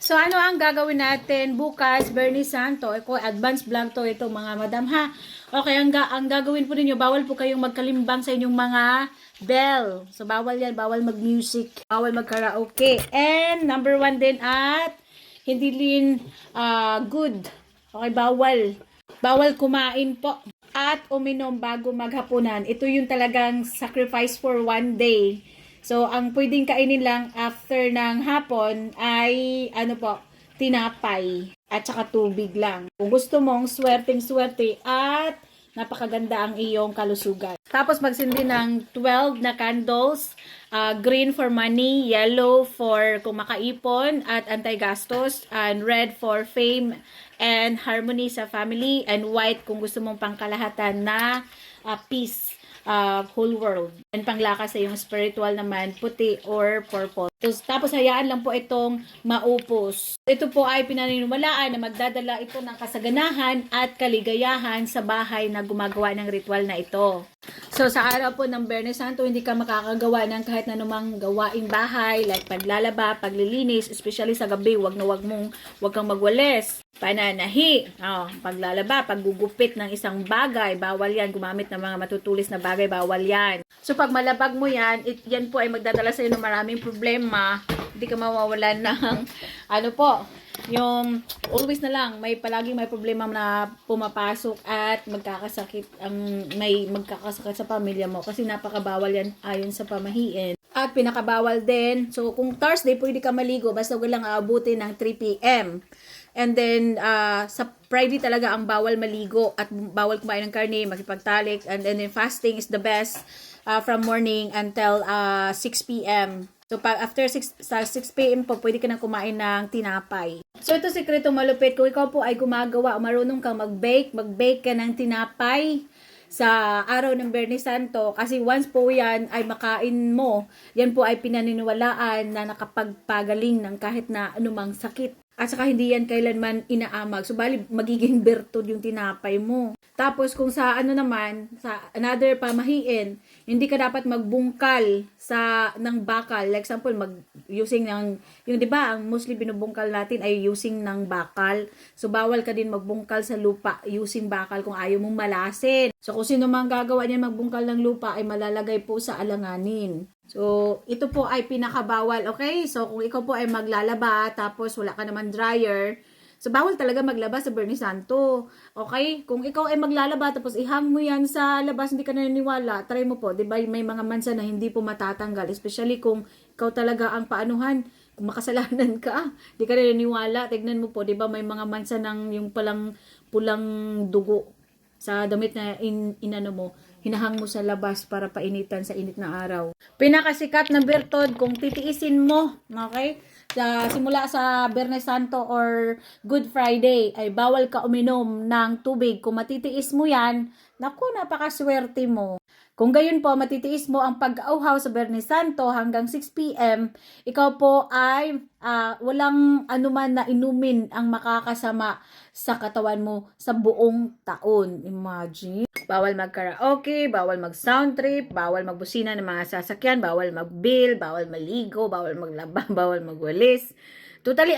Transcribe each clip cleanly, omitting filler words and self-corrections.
So ano ang gagawin natin bukas, Bernie Santo? Ito, advance vlog to ito mga madam ha. Okay, ang gagawin po ninyo, bawal po kayong magkalimbang sa inyong mga bell. So bawal yan, bawal mag-music, bawal mag-karaoke. And number 1 din at hindi din good. Okay, bawal. Bawal kumain po at uminom bago maghapunan. Ito yung talagang sacrifice for 1 day. So, ang pwedeng kainin lang after ng hapon ay, ano po, tinapay at saka tubig lang. Kung gusto mong swerteng-swerte at napakaganda ang iyong kalusugan. Tapos, magsindi ng 12 na candles. Green for money, yellow for kung makaipon at anti-gastos, and red for fame and harmony sa family, and white kung gusto mong pangkalahatan na peace. Whole world. And panglakas sa yung spiritual naman, puti or purple. Tapos hayaan lang po itong maupos. Ito po ay pinaniniwalaan na magdadala ito ng kasaganahan at kaligayahan sa bahay na gumagawa ng ritual na ito. So sa araw po ng Biyernes Santo, hindi ka makakagawa ng kahit na namang gawaing bahay like paglalaba, paglilinis, especially sa gabi, wag kang magwalis. Pananahi, paglalaba, paggugupit ng isang bagay, bawal yan. Gumamit ng mga matutulis na bagay, bawal yan. So pag malabag mo yan, yan po ay magdadala sa iyo ng maraming problema. Hindi ka mawawalan ng yung always na lang palaging may problema na pumapasok at magkakasakit sa pamilya mo kasi napakabawal yan ayon sa pamahiin. At pinakabawal din, so kung Thursday pwede ka maligo basta wag lang aabutin ng 3 PM. And then, sa Friday talaga ang bawal maligo at bawal kumain ng karne, makipagtalik. And then fasting is the best from morning until 6 PM. So, after 6 PM po, pwede ka na kumain ng tinapay. So, ito sikreto malupit. Kung ikaw po ay gumagawa o marunong kang mag-bake ka ng tinapay sa araw ng Biyernes Santo, kasi once po yan ay makain mo, yan po ay pinaniniwalaan na nakapagpagaling ng kahit na anumang sakit. At saka hindi yan kailanman inaamag. So, bali, magiging bertod yung tinapay mo. Tapos, kung sa sa another pamahiin, hindi ka dapat magbungkal ng bakal. Like example, using yung di ba, ang mostly binubungkal natin ay using ng bakal. So, bawal ka din magbungkal sa lupa using bakal kung ayaw mong malasin. So, kung sino mang gagawa niyan magbungkal ng lupa ay malalagay po sa alanganin. So, ito po ay pinakabawal, okay? So, kung ikaw po ay maglalaba, tapos wala ka naman dryer, so bawal talaga maglaba sa Biyernes Santo, okay? Kung ikaw ay maglalaba, tapos ihang mo yan sa labas, hindi ka naniniwala, try mo po, di ba? May mga mansa na hindi po matatanggal, especially kung ikaw talaga ang paanuhan, kung makasalanan ka, di ka naniniwala, tignan mo po, di ba? May mga mansa ng yung pulang dugo sa damit na inano mo, hinahang mo sa labas para painitan sa init na araw. Pinakasikat na bertod kung titiisin mo, okay? Simula sa Biyernes Santo or Good Friday ay bawal ka uminom ng tubig. Kung matitiis mo yan, naku, napakaswerte mo. Kung gayon po, matitiis mo ang pag-auhaw sa Biyernes Santo hanggang 6 PM, ikaw po ay walang anuman na inumin ang makakasama sa katawan mo sa buong taon. Imagine. Bawal mag-karaoke, bawal mag-sound trip, bawal magbusina ng mga sasakyan, bawal mag-bill, bawal maligo, bawal maglaba, bawal magwalis. Totally,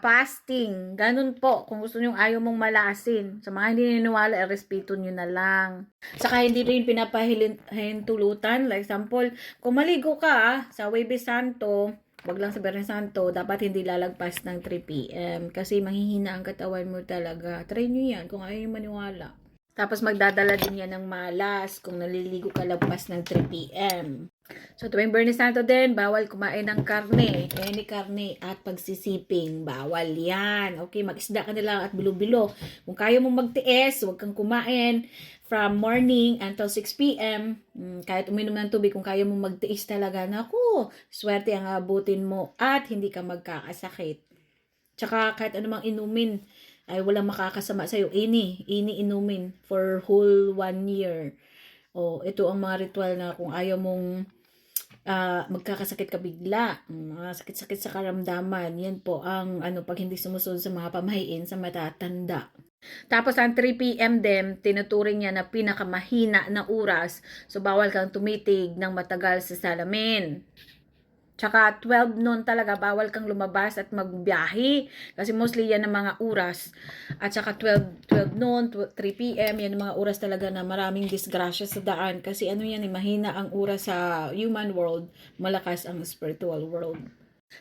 fasting. Ganun po, kung gusto nyo ayaw mong malasin. Sa mga hindi naniniwala, respeto nyo na lang. Saka hindi rin pinapahintulutan. Like example, kung maligo ka sa Huwebes Santo, wag lang sa Biyernes Santo, dapat hindi lalagpas ng 3 PM. Kasi manghihina ang katawan mo talaga. Try nyo yan kung ayaw nyo maniwala. Tapos magdadala din yan ng malas kung naliligo ka lagpas ng 3 PM. So tuwing Biyernes Santo din, bawal kumain ng karne, any karne at pagsisiping. Bawal yan. Okay, mag-isda ka na lang at bilo-bilo. Kung kaya mong magtiis, huwag kang kumain from morning until 6 PM. Kahit uminom ng tubig, kung kaya mong magtiis talaga, naku, swerte ang abutin mo at hindi ka magkakasakit. Tsaka kahit anumang inumin, ay walang makakasama sa'yo. Inumin for whole 1 year. Ito ang mga ritual na kung ayaw mong magkakasakit ka bigla, mga sakit-sakit sa karamdaman, yan po ang pag hindi sumusunod sa mga pamahiin sa matatanda. Tapos ang 3 PM din, tinuturing niya na pinakamahina na oras. So bawal kang tumitig ng matagal sa salamin. Tsaka 12 noon talaga, bawal kang lumabas at magbiyahe. Kasi mostly yan ang mga oras. At tsaka 12 noon, 3 p.m., yan ang mga oras talaga na maraming disgrasya sa daan. Kasi ano yan, mahina ang oras sa human world, malakas ang spiritual world.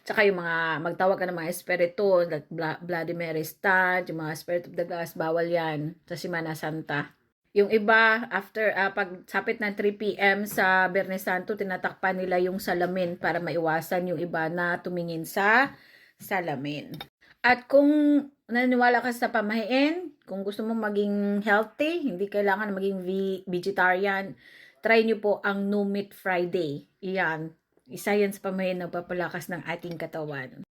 Tsaka yung mga, magtawag ka ng mga espiritu, like Bloody Mary stand, yung mga spirit of the gods, bawal yan sa Semana Santa. Yung iba, after, pag sapit ng 3 p.m. sa Biyernes Santo, tinatakpan nila yung salamin para maiwasan yung iba na tumingin sa salamin. At kung naniniwala ka sa pamahiin, kung gusto mong maging healthy, hindi kailangan maging vegetarian, try nyo po ang No Meat Friday. Iyan. Isa yan sa pamahiin na nagpapalakas ng ating katawan.